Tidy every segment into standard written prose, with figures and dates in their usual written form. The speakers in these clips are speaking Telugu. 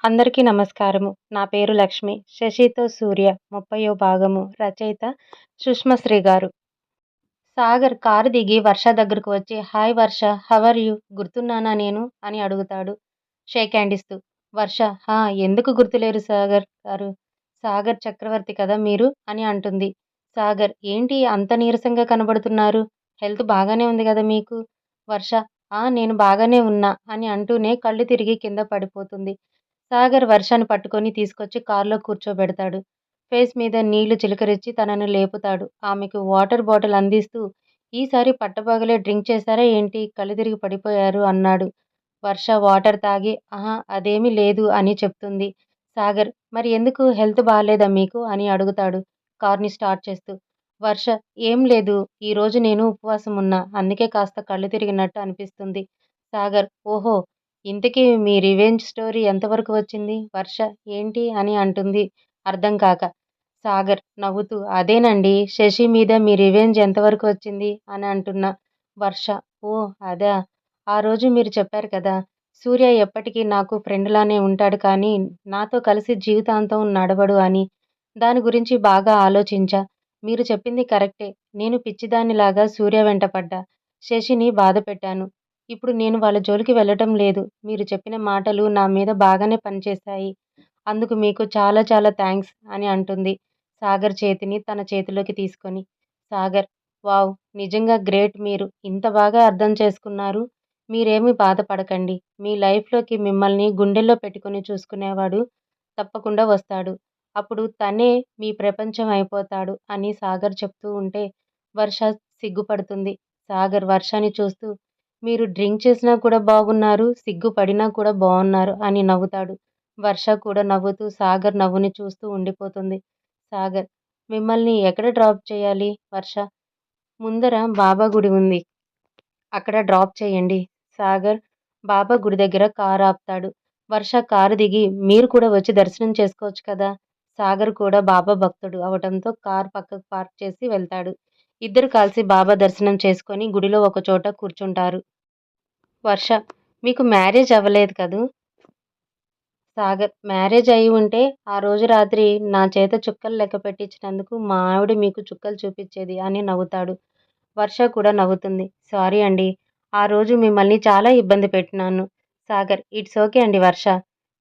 అందరికీ నమస్కారము. నా పేరు లక్ష్మి. 'శశితో సూర్య' 30వ భాగము. రచయిత సుష్మశ్రీ గారు. సాగర్ కారు దిగి వర్ష దగ్గరకు వచ్చి, hi Varsha, how are you? గుర్తున్నానా నేను? అని అడుగుతాడు షేక్ హ్యాండ్ ఇస్తూ. వర్ష, హా, ఎందుకు గుర్తులేరు సాగర్ గారు? సాగర్ చక్రవర్తి కదా మీరు? అని అంటుంది. సాగర్, ఏంటి అంత నీరసంగా కనబడుతున్నారు? హెల్త్ బాగానే ఉంది కదా మీకు? వర్ష, నేను బాగానే ఉన్నా అని అంటూనే కళ్ళు తిరిగి కింద పడిపోతుంది. సాగర్ వర్షాన్ని పట్టుకొని తీసుకొచ్చి కారులో కూర్చోబెడతాడు. ఫేస్ మీద నీళ్లు చిలకరించి తనను లేపుతాడు. ఆమెకు వాటర్ బాటిల్ అందిస్తూ, ఈసారి పట్టపగలే డ్రింక్ చేశారా ఏంటి? కళ్ళు తిరిగి పడిపోయారు అన్నాడు. వర్ష వాటర్ తాగి, ఆహా, అదేమీ లేదు అని చెప్తుంది. సాగర్, మరి ఎందుకు హెల్త్ బాలేదా మీకు? అని అడుగుతాడు కార్ని స్టార్ట్ చేస్తూ. వర్ష, ఏం లేదు, ఈరోజు నేను ఉపవాసం ఉన్నా, అందుకే కాస్త కళ్ళు తిరిగినట్టు అనిపిస్తుంది. సాగర్, ఓహో, ఇంతకీ మీ రివెంజ్ స్టోరీ ఎంతవరకు వచ్చింది? వర్ష, ఏంటి అని అంటుంది అర్థం కాక. సాగర్ నవ్వుతూ, అదేనండి, శశి మీద మీ రివెంజ్ ఎంతవరకు వచ్చింది అని అంటున్నా. వర్ష, ఓ అదా, ఆ రోజు మీరు చెప్పారు కదా, సూర్య ఎప్పటికీ నాకు ఫ్రెండ్లానే ఉంటాడు కానీ నాతో కలిసి జీవితాంతం నడవడు అని. దాని గురించి బాగా ఆలోచించా. మీరు చెప్పింది కరెక్టే. నేను పిచ్చిదానిలాగా సూర్య వెంట పడ్డా. శశిని బాధ పెట్టాను. ఇప్పుడు నేను వాళ్ళ జోలికి వెళ్ళటం లేదు. మీరు చెప్పిన మాటలు నా మీద బాగానే పనిచేశాయి. అందుకు మీకు చాలా చాలా థాంక్స్ అని అంటుంది సాగర్ చేతిని తన చేతిలోకి తీసుకొని. సాగర్, వావ్, నిజంగా గ్రేట్, మీరు ఇంత బాగా అర్థం చేసుకున్నారు. మీరేమీ బాధపడకండి. మీ లైఫ్‌లోకి మిమ్మల్ని గుండెల్లో పెట్టుకొని చూసుకునేవాడు తప్పకుండా వస్తాడు. అప్పుడు తనే మీ ప్రపంచం అయిపోతాడు అని సాగర్ చెప్తూ ఉంటే వర్ష సిగ్గుపడుతుంది. సాగర్ వర్షని చూస్తూ, మీరు డ్రింక్ చేసినా కూడా బాగున్నారు, సిగ్గుపడినా కూడా బావున్నారు అని నవ్వుతాడు. వర్ష కూడా నవ్వుతూ సాగర్ నవ్వుని చూస్తూ ఉండిపోతుంది. సాగర్, మిమ్మల్ని ఎక్కడ డ్రాప్ చేయాలి? వర్ష, ముందర బాబా గుడి ఉంది. అక్కడ డ్రాప్ చేయండి. సాగర్ బాబా గుడి దగ్గర కారు ఆపుతాడు. వర్ష కారు దిగి, మీరు కూడా వచ్చి దర్శనం చేసుకోవచ్చు కదా. సాగర్ కూడా బాబా భక్తుడు అవటంతో కారు పక్కకు పార్క్ చేసి వెళ్తాడు. ఇద్దరు కలిసి బాబా దర్శనం చేసుకొని గుడిలో ఒకచోట కూర్చుంటారు. వర్ష, మీకు మ్యారేజ్ అవ్వలేదు కదూ? సాగర్, మ్యారేజ్ అయి ఉంటే ఆ రోజు రాత్రి నా చేత చుక్కలు లెక్క పెట్టించినందుకు మా ఆవిడ మీకు చుక్కలు చూపించేది అని నవ్వుతాడు. వర్ష కూడా నవ్వుతుంది. సారీ అండి. ఆ రోజు మిమ్మల్ని చాలా ఇబ్బంది పెట్టినాను. సాగర్, ఇట్స్ ఓకే అండి వర్ష.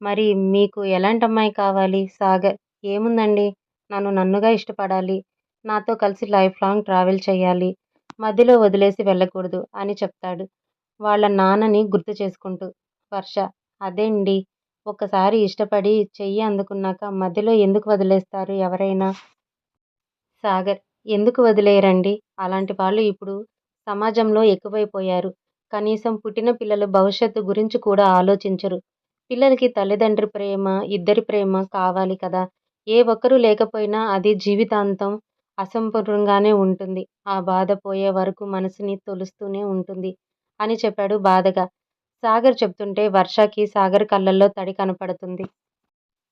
మరి మీకు ఎలాంటి అమ్మాయి కావాలి? సాగర్, ఏముందండి, నన్ను నన్నుగా ఇష్టపడాలి. నాతో కలిసి లైఫ్ లాంగ్ ట్రావెల్ చేయాలి. మధ్యలో వదిలేసి వెళ్ళకూడదు అని చెప్తాడు వాళ్ళ నాన్నని గుర్తు చేసుకుంటూ. వర్ష, అదేండి, ఒక్కసారి ఇష్టపడి చెయ్యి అందుకున్నాక మధ్యలో ఎందుకు వదిలేస్తారు ఎవరైనా? సాగర్, ఎందుకు వదిలేయరండి? అలాంటి వాళ్ళు ఇప్పుడు సమాజంలో ఎక్కువైపోయారు. కనీసం పుట్టిన పిల్లల భవిష్యత్తు గురించి కూడా ఆలోచించరు. పిల్లలకి తల్లిదండ్రి ప్రేమ, ఇద్దరి ప్రేమ కావాలి కదా. ఏ ఒక్కరూ లేకపోయినా అది జీవితాంతం అసంపూర్ణంగానే ఉంటుంది. ఆ బాధ పోయే వరకు మనసుని తొలుస్తూనే ఉంటుంది అని చెప్పాడు బాధగా. సాగర్ చెప్తుంటే వర్షకి సాగర్ కళ్ళల్లో తడి కనపడుతుంది.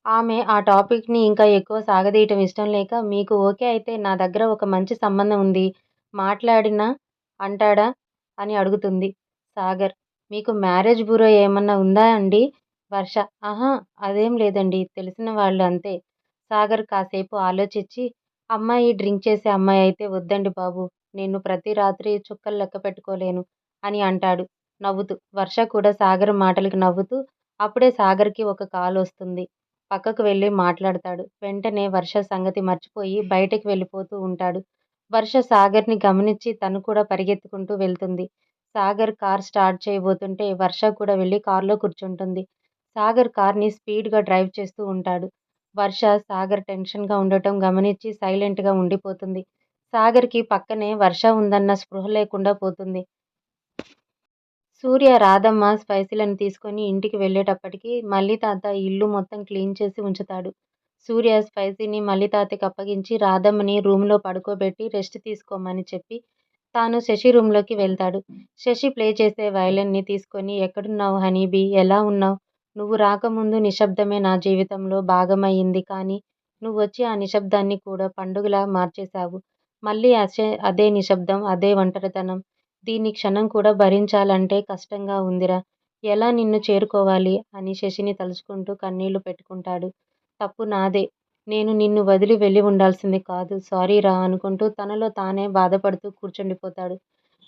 ఆమె ఆ టాపిక్‌ని ఇంకా ఎక్కువ సాగదీయటం ఇష్టం లేక, మీకు ఓకే అయితే నా దగ్గర ఒక మంచి సంబంధం ఉంది. మాట్లాడినా అంటాడా? అని అడుగుతుంది. సాగర్, మీకు మ్యారేజ్ బ్యూరో ఏమన్నా ఉందా అండి? వర్ష, అహా, అదేం లేదండి, తెలిసిన వాళ్ళు అంతే. సాగర్ కాసేపు ఆలోచిచ్చి, అమ్మాయి డ్రింక్ చేసే అమ్మాయి అయితే వద్దండి బాబు. నేను ప్రతి రాత్రి చుక్కలు లెక్క పెట్టుకోలేను అని అంటాడు నవ్వుతూ. వర్ష కూడా సాగర్ మాటలకి నవ్వుతూ, అప్పుడే సాగర్‌కి ఒక కాలొస్తుంది. పక్కకు వెళ్ళి మాట్లాడతాడు. వెంటనే వర్ష సంగతి మర్చిపోయి బయటకి వెళ్ళిపోతూ ఉంటాడు. వర్ష సాగర్‌ని గమనించి తను కూడా పరిగెత్తుకుంటూ వెళ్తుంది. సాగర్ కార్ స్టార్ట్ చేయబోతుంటే వర్ష కూడా వెళ్ళి కార్‌లో కూర్చుంటుంది. సాగర్ కార్‌ని స్పీడ్‌గా డ్రైవ్ చేస్తూ ఉంటాడు. వర్ష సాగర్ టెన్షన్‌గా ఉండటం గమనించి సైలెంట్‌గా ఉండిపోతుంది. సాగర్‌కి పక్కనే వర్ష ఉందన్న స్పృహ లేకుండా పోతుంది. సూర్య, రాధమ్మ స్పైసీలను తీసుకొని ఇంటికి వెళ్ళేటప్పటికి మల్లి తాత ఇల్లు మొత్తం క్లీన్ చేసి ఉంచుతాడు. సూర్య స్పైసీని మల్లి తాతకి అప్పగించి రాధమ్మని రూమ్‌లో పడుకోబెట్టి రెస్ట్ తీసుకోమని చెప్పి తాను శశి రూమ్‌లోకి వెళ్తాడు. శశి ప్లే చేసే వయలిన్‌ని తీసుకొని, ఎక్కడున్నావు హనీబీ, ఎలా ఉన్నావు? నువ్వు రాకముందు నిశ్శబ్దమే నా జీవితంలో భాగమయ్యింది కానీ నువ్వొచ్చి ఆ నిశ్శబ్దాన్ని కూడా పండుగలా మార్చేశావు. మళ్ళీ అదే నిశ్శబ్దం, అదే ఒంటరితనం. దీన్ని క్షణం కూడా భరించాలంటే కష్టంగా ఉందిరా. ఎలా నిన్ను చేరుకోవాలి అని శశిని తలుచుకుంటూ కన్నీళ్లు పెట్టుకుంటాడు. తప్పు నాదే. నేను నిన్ను వదిలి వెళ్ళి ఉండాల్సింది కాదు. సారీరా అనుకుంటూ తనలో తానే బాధపడుతూ కూర్చుండిపోతాడు.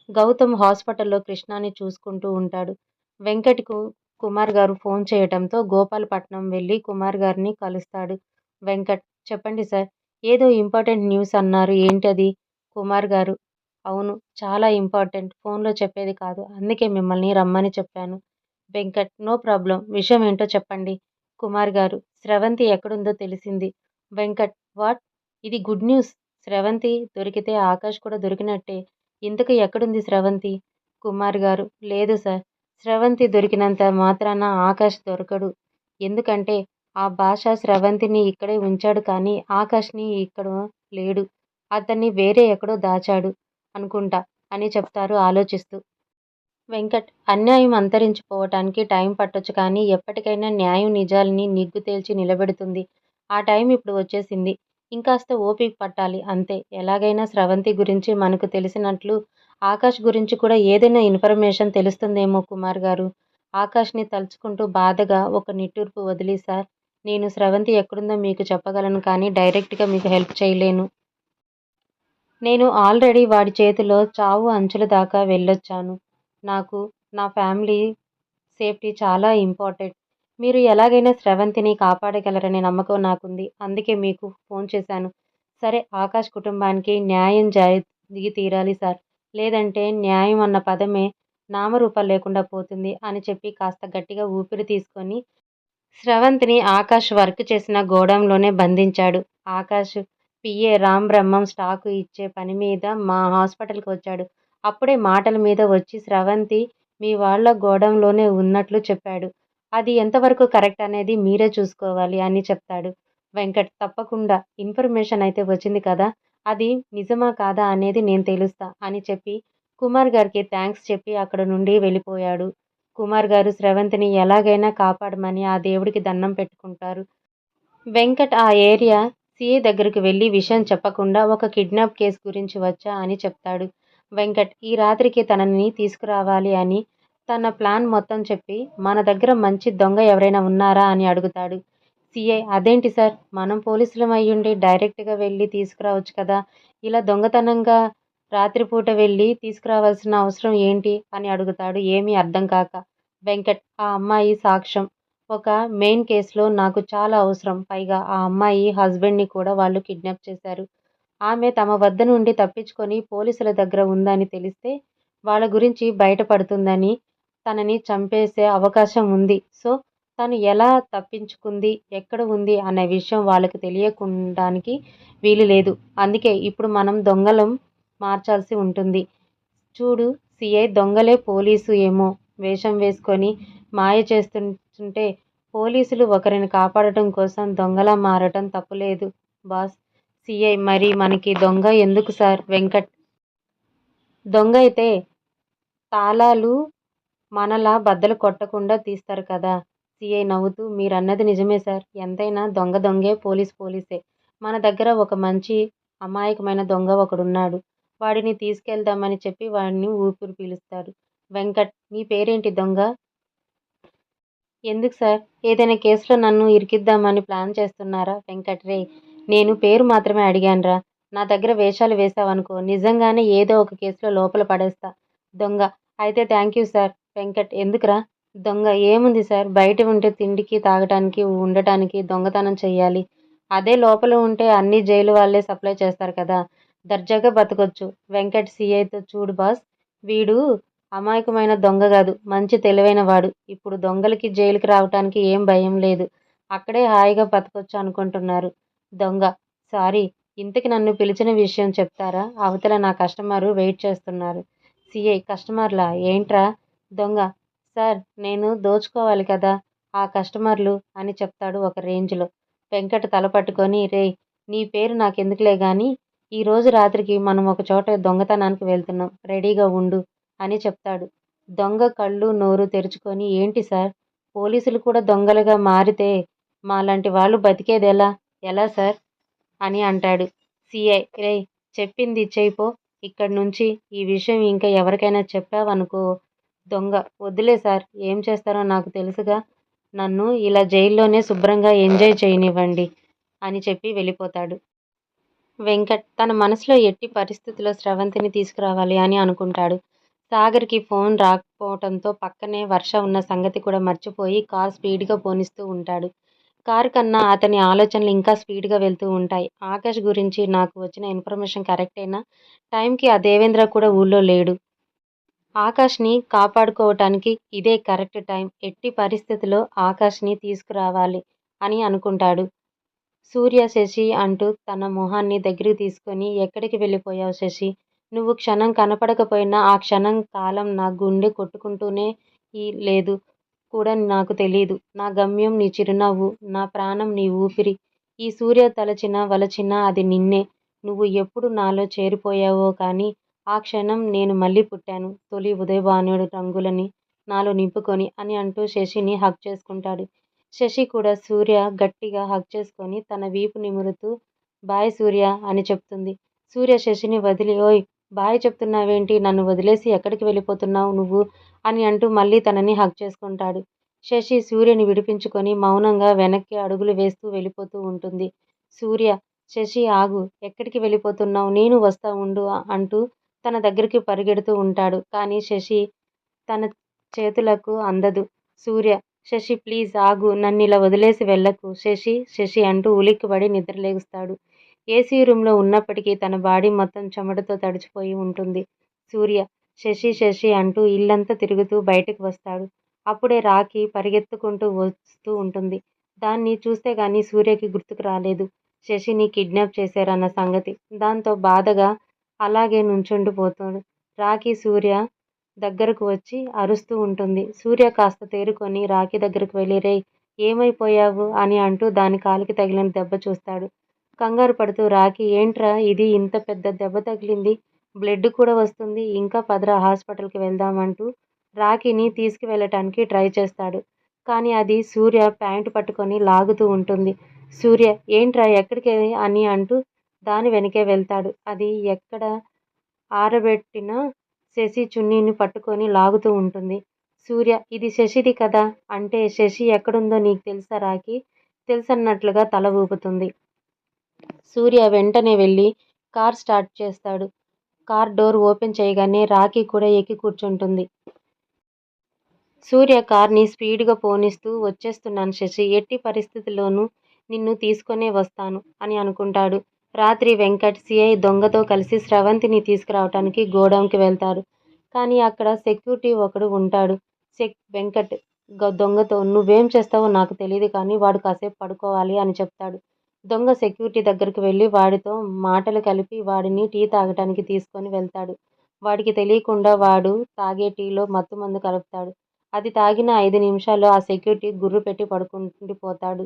గౌతమ్ హాస్పిటల్లో కృష్ణని చూసుకుంటూ ఉంటాడు. వెంకట్‌కు కుమార్ గారు ఫోన్ చేయటంతో గోపాలపట్నం వెళ్లి కుమార్ గారిని కలుస్తాడు. వెంకట్ చెప్పండి సార్. ఏదో ఇంపార్టెంట్ న్యూస్ అన్నారు ఏంటది? కుమార్ గారు అవును. చాలా ఇంపార్టెంట్. ఫోన్‌లో చెప్పేది కాదు. అందుకే మిమ్మల్ని రమ్మని చెప్పాను. Venkat no problem. విషయం ఏంటో చెప్పండి. కుమార్ గారు స్రవంతి ఎక్కడుందో తెలిసింది. వెంకట్ వాట్? ఇది గుడ్ న్యూస్. స్రవంతి దొరికితే ఆకాష్ కూడా దొరికినట్టే. ఇంతకు ఎక్కడుంది స్రవంతి? కుమార్ గారు లేదు సార్. స్రవంతి దొరికినంత మాత్రాన ఆకాష్ దొరకడు. ఎందుకంటే ఆ భాష స్రవంతిని ఇక్కడే ఉంచాడు కానీ ఆకాష్‌ని ఇక్కడ లేడు. అతన్ని వేరే ఎక్కడో దాచాడు అనుకుంటా అని చెప్తారు ఆలోచిస్తూ. వెంకట్ అన్యాయం అంతరించిపోవటానికి టైం పట్టొచ్చు కానీ ఎప్పటికైనా న్యాయం నిజాల్ని నిగ్గు తేల్చి నిలబెడుతుంది. ఆ టైం ఇప్పుడు వచ్చేసింది. ఇంకాస్త ఓపిక పట్టాలి అంతే. ఎలాగైనా స్రవంతి గురించి మనకు తెలిసినట్లు ఆకాష్ గురించి కూడా ఏదైనా ఇన్ఫర్మేషన్ తెలుస్తుందేమో కుమార్ గారు. ఆకాష్ని తలుచుకుంటూ బాధగా ఒక నిట్టూర్పు వదిలి సార్ నేను స్రవంతి ఎక్కడుందో మీకు చెప్పగలను కానీ డైరెక్ట్గా మీకు హెల్ప్ చేయలేను. నేను ఆల్రెడీ వాడి చేతిలో చావు అంచుల దాకా వెళ్ళొచ్చాను. నాకు నా ఫ్యామిలీ సేఫ్టీ చాలా ఇంపార్టెంట్. మీరు ఎలాగైనా స్రవంతిని కాపాడగలరనే నమ్మకం నాకుంది. అందుకే మీకు ఫోన్ చేశాను. సరే ఆకాష్ కుటుంబానికి న్యాయం జరిగి తీరాలి సార్. లేదంటే న్యాయం అన్న పదమే నామరూపాలు లేకుండా పోతుంది అని చెప్పి కాస్త గట్టిగా ఊపిరి తీసుకొని స్రవంతిని ఆకాష్ వర్క్ చేసిన గోడౌన్‌లోనే బంధించాడు. ఆకాష్ పీఏ రాంబ్రహ్మం స్టాకు ఇచ్చే పని మీద మా హాస్పిటల్‌కి వచ్చాడు. అప్పుడే మాటల మీద వచ్చి స్రవంతి మీ వాళ్ళ గోడౌన్‌లోనే ఉన్నట్లు చెప్పాడు. అది ఎంతవరకు కరెక్ట్ అనేది మీరే చూసుకోవాలి అని చెప్తాడు. వెంకట్ తప్పకుండా ఇన్ఫర్మేషన్ అయితే వచ్చింది కదా! అది నిజమా కాదా అనేది నేను తేలుస్తా అని చెప్పి కుమార్ గారికి థాంక్స్ చెప్పి అక్కడ నుండి వెళ్ళిపోయాడు. కుమార్ గారు స్రవంతిని ఎలాగైనా కాపాడమని ఆ దేవుడికి దండం పెట్టుకుంటారు. వెంకట్ ఆ ఏరియా సీఐ దగ్గరకు వెళ్లి విషయం చెప్పకుండా ఒక కిడ్నాప్ కేసు గురించి వచ్చా అని చెప్తాడు. వెంకట్ ఈ రాత్రికి తనని తీసుకురావాలి అని తన ప్లాన్ మొత్తం చెప్పి మన దగ్గర మంచి దొంగ ఎవరైనా ఉన్నారా అని అడుగుతాడు. సీఐ అదేంటి సార్ మనం పోలీసులం అయ్యుండి డైరెక్ట్‌గా వెళ్లి తీసుకురావచ్చు కదా! ఇలా దొంగతనంగా రాత్రిపూట వెళ్లి తీసుకురావాల్సిన అవసరం ఏంటి? అని అడుగుతాడు ఏమీ అర్థం కాక. వెంకట్ ఆ అమ్మాయి సాక్ష్యం. ఒక మెయిన్ కేస్‌లో నాకు చాలా అవసరం. పైగా ఆ అమ్మాయి హస్బెండ్‌ని కూడా వాళ్ళు కిడ్నాప్ చేశారు. ఆమె తమ వద్ద నుండి తప్పించుకొని పోలీసుల దగ్గర ఉందని తెలిస్తే వాళ్ళ గురించి బయటపడుతుందని తనని చంపేసే అవకాశం ఉంది. సో, తను ఎలా తప్పించుకుంది, ఎక్కడ ఉంది అనే విషయం వాళ్ళకి తెలియకుండానికి వీలు లేదు. అందుకే ఇప్పుడు మనం దొంగలం మార్చాల్సి ఉంటుంది. చూడు సీఐ దొంగలే పోలీసు ఏమో వేషం వేసుకొని మాయ చేస్తుంటే పోలీసులు ఒకరిని కాపాడటం కోసం దొంగలా మారటం తప్పులేదు బాస్. సీఐ మరి మనకి దొంగ ఎందుకు సార్? వెంకట్ దొంగ అయితే తాళాలు మనలా బద్దలు కొట్టకుండా తీస్తారు కదా! సీఐ నవ్వుతూ మీరన్నది నిజమే సార్. ఎంతైనా దొంగ దొంగే పోలీస్ పోలీసే. మన దగ్గర ఒక మంచి అమాయకమైన దొంగ ఒకడున్నాడు. వాడిని తీసుకెళ్దామని చెప్పి వాడిని ఊపిరి పీలుస్తాడు. వెంకట్ నీ పేరేంటి దొంగ? ఎందుకు సార్? ఏదైనా కేసులో నన్ను ఇరికిద్దామని ప్లాన్ చేస్తున్నారా? వెంకట్ రేయ్ నేను పేరు మాత్రమే అడిగానురా. నా దగ్గర వేషాలు వేశావనుకో నిజంగానే ఏదో ఒక కేసులో లోపల పడేస్తా. దొంగ అయితే థాంక్యూ సార్. వెంకట్ ఎందుకురా? దొంగ ఏముంది సార్ బయట ఉంటే తిండికి, తాగటానికి, ఉండటానికి దొంగతనం చెయ్యాలి. అదే లోపల ఉంటే అన్నీ జైలు వాళ్ళే సప్లై చేస్తారు కదా! దర్జాగా బతకొచ్చు. వెంకట్ సీఐతో చూడు బాస్ వీడు అమాయకమైన దొంగ గాదు. మంచి తెలివైన వాడు. ఇప్పుడు దొంగలకి జైలుకి రావటానికి ఏం భయం లేదు. అక్కడే హాయిగా బతకొచ్చు అనుకుంటున్నారు. దొంగ సారీ ఇంతకి నన్ను పిలిచిన విషయం చెప్తారా? అవతల నా కస్టమరు వెయిట్ చేస్తున్నారు. సీఐ కస్టమర్లా? ఏంట్రా? దొంగ సార్ నేను దోచుకోవాలి కదా! ఆ కస్టమర్లు అని చెప్తాడు ఒక రేంజ్‌లో. వెంకట్ తల పట్టుకొని రేయ్! నీ పేరు నాకెందుకులే గానీ ఈరోజు రాత్రికి మనం ఒక చోట దొంగతనానికి వెళ్తున్నాం. రెడీగా ఉండు అని చెప్తాడు. దొంగ కళ్ళు నోరు తెరుచుకొని ఏంటి సార్? పోలీసులు కూడా దొంగలుగా మారితే మాలాంటి వాళ్ళు బతికేదెలా? ఎలా సార్? అని అంటాడు. సీఐ రేయ్! చెప్పింది చెయ్యి పో. ఇక్కడ్నుంచి ఈ విషయం ఇంకా ఎవరికైనా చెప్పావనుకో దొంగ వద్దులే సార్, ఏం చేస్తారో నాకు తెలుసుగా. నన్ను ఇలా జైల్లోనే శుభ్రంగా ఎంజాయ్ చేయనివ్వండి అని చెప్పి వెళ్ళిపోతాడు. వెంకట్ తన మనసులో ఎట్టి పరిస్థితుల్లో స్రవంతిని తీసుకురావాలి అని అనుకుంటాడు. సాగర్కి ఫోన్ రాకపోవటంతో పక్కనే వర్ష ఉన్న సంగతి కూడా మర్చిపోయి కార్ స్పీడ్గా పోనిస్తూ ఉంటాడు. కారు కన్నా అతని ఆలోచనలు ఇంకా స్పీడ్గా వెళ్తూ ఉంటాయి. ఆకాష్ గురించి నాకు వచ్చిన ఇన్ఫర్మేషన్ కరెక్టేనా? టైంకి ఆ దేవేంద్ర కూడా ఊళ్ళో లేడు. ఆకాష్ని కాపాడుకోవటానికి ఇదే కరెక్ట్ టైం. ఎట్టి పరిస్థితుల్లో ఆకాష్ని తీసుకురావాలి అని అనుకుంటాడు. సూర్య, శశి అంటూ తన మొహాన్ని దగ్గరికి తీసుకొని, ఎక్కడికి వెళ్ళిపోయావు శశి? నువ్వు క్షణం కనపడకపోయినా ఆ క్షణం కాలం నా గుండె కొట్టుకుంటూనే లేదు కూడా నాకు తెలీదు. నా గమ్యం నీ చిరునవ్వు, నా ప్రాణం నీ ఊపిరి. ఈ సూర్య తలచినా వలచినా అది నిన్నే. నువ్వు ఎప్పుడు నాలో చేరిపోయావో కానీ ఆ క్షణం నేను మళ్ళీ పుట్టాను. తొలి ఉదయభానుడి రంగులని నాలో నింపుకొని అని అంటూ శశిని హగ్ చేసుకుంటాడు. శశి కూడా సూర్య గట్టిగా హగ్ చేసుకొని తన వీపు నిమురుతూ బాయ్ సూర్య అని చెప్తుంది. సూర్య శశిని వదిలి ఓయ్ బాయ్ చెప్తున్నావేంటి? నన్ను వదిలేసి ఎక్కడికి వెళ్ళిపోతున్నావు నువ్వు అని అంటూ మళ్ళీ తనని హగ్ చేసుకుంటాడు. శశి సూర్యని విడిపించుకొని మౌనంగా వెనక్కి అడుగులు వేస్తూ వెళ్ళిపోతూ ఉంటుంది. సూర్య శశి ఆగు, ఎక్కడికి వెళ్ళిపోతున్నావు? నేను వస్తా ఉండు అంటూ తన దగ్గరికి పరిగెడుతూ ఉంటాడు. కానీ శశి తన చేతులకు అందదు. సూర్య శశి ప్లీజ్ ఆగు, నన్నిలా వదిలేసి వెళ్ళకు శశి శశి అంటూ ఉలిక్కిపడి నిద్రలేస్తాడు. ఏసీ రూంలో ఉన్నప్పటికీ తన బాడీ మొత్తం చెమటతో తడిచిపోయి ఉంటుంది. సూర్య శశి శశి అంటూ ఇల్లంతా తిరుగుతూ బయటకు వస్తాడు. అప్పుడే రాఖీ పరిగెత్తుకుంటూ వస్తూ ఉంటుంది. దాన్ని చూస్తే గానీ సూర్యకి గుర్తుకు రాలేదు శశిని కిడ్నాప్ చేశారన్న సంగతి. దాంతో బాధగా అలాగే నుంచుండిపోతాడు. రాఖీ సూర్య దగ్గరకు వచ్చి అరుస్తూ ఉంటుంది. సూర్య కాస్త తేరుకొని రాఖీ దగ్గరకు వెళ్ళి రేయ్ ఏమైపోయావు అని అంటూ దాని కాలికి తగిలిన దెబ్బ చూస్తాడు. కంగారు పడుతూ రాఖీ ఏంట్రా ఇది, ఇంత పెద్ద దెబ్బ తగిలింది, బ్లడ్ కూడా వస్తుంది, ఇంకా పదరా హాస్పిటల్కి వెళ్దామంటూ రాఖీని తీసుకువెళ్ళటానికి ట్రై చేస్తాడు. కానీ అది సూర్య ప్యాంటు పట్టుకొని లాగుతూ ఉంటుంది. సూర్య ఏంట్రా ఎక్కడికి అని అంటూ దాని వెనకే వెళ్తాడు. అది ఎక్కడ ఆరబెట్టిన శశి చున్నీని పట్టుకొని లాగుతూ ఉంటుంది. సూర్య ఇది శశిది కదా అంటే శశి ఎక్కడుందో నీకు తెలుసా రాఖీ? తెలుసన్నట్లుగా తల ఊపుతుంది. సూర్య వెంటనే వెళ్ళి కార్ స్టార్ట్ చేస్తాడు. కార్ డోర్ ఓపెన్ చేయగానే రాఖీ కూడా ఎక్కి కూర్చుంటుంది. సూర్య కార్ని స్పీడ్గా పోనిస్తూ వచ్చేస్తున్నాను శశి, ఎట్టి పరిస్థితుల్లోనూ నిన్ను తీసుకొనే వస్తాను అని అనుకుంటాడు. రాత్రి వెంకట్ సిఐ దొంగతో కలిసి స్రవంతిని తీసుకురావటానికి గోడౌన్కి వెళ్తారు. కానీ అక్కడ సెక్యూరిటీ ఒకడు ఉంటాడు. వెంకట్ దొంగతో నువ్వేం చేస్తావో నాకు తెలియదు కానీ వాడు కాసేపు పడుకోవాలి అని చెప్తాడు. దొంగ సెక్యూరిటీ దగ్గరకు వెళ్ళి వాడితో మాటలు కలిపి వాడిని టీ తాగటానికి తీసుకొని వెళ్తాడు. వాడికి తెలియకుండా వాడు తాగే టీలో మత్తుమందు కలుపుతాడు. అది తాగిన 5 నిమిషాల్లో ఆ సెక్యూరిటీ గుర్రు పెట్టి పడుకుండిపోతాడు.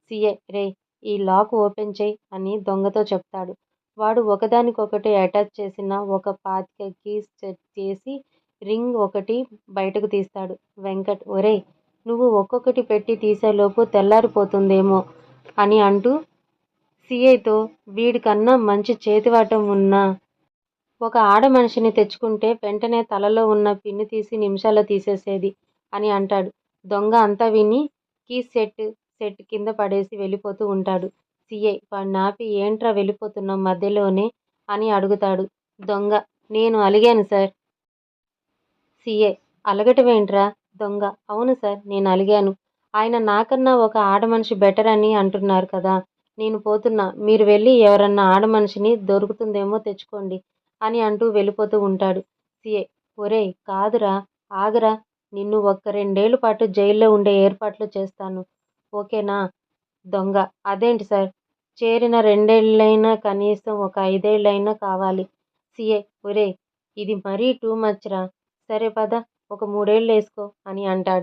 సీఐ రేయ్ ఈ లాక్ ఓపెన్ చెయ్ అని దొంగతో చెప్తాడు. వాడు ఒకదానికొకటి అటాచ్ చేసిన ఒక 25 కీస్ సెట్ చేసి రింగ్ ఒకటి బయటకు తీస్తాడు. వెంకట్ ఒరేయ్ నువ్వు ఒక్కొక్కటి పెట్టి తీసేలోపు తెల్లారిపోతుందేమో అని అంటూ సీఐతో వీడికన్నా మంచి చేతివాటం ఉన్న ఒక ఆడ మనిషిని తెచ్చుకుంటే వెంటనే తలలో ఉన్న పిన్ను తీసి నిమిషాల్లో తీసేసేది అని అంటాడు. దొంగ అంతా విని కీస్ సెట్ కింద పడేసి వెళ్ళిపోతూ ఉంటాడు. సీఐ వాడినాపి ఏంట్రా వెళ్ళిపోతున్నావు మధ్యలోనే అని అడుగుతాడు. దొంగ నేను అలిగాను సార్. సీఐ అలగటమేంట్రా? దొంగ అవును సార్ నేను అలిగాను. ఆయన నాకన్నా ఒక ఆడమనిషి బెటర్ అని అంటున్నారు కదా, నేను పోతున్నా, మీరు వెళ్ళి ఎవరన్నా ఆడమనిషిని దొరుకుతుందేమో తెచ్చుకోండి అని అంటూ వెళ్ళిపోతూ ఉంటాడు. సీఐ ఒరేయ్ కాదురా ఆగరా, నిన్ను ఒక్క 2 ఏళ్ల పాటు జైల్లో ఉండే ఏర్పాట్లు చేస్తాను ఓకేనా? దొంగ అదేంటి సార్, చేరిన 2 ఏళ్లైనా కనీసం ఒక 5 ఏళ్లైనా కావాలి. సీఐ ఒరేయ్ ఇది మరీ టూ మచ్ రా, సరే పద ఒక 3 ఏళ్లేసుకో అని అంటాడు.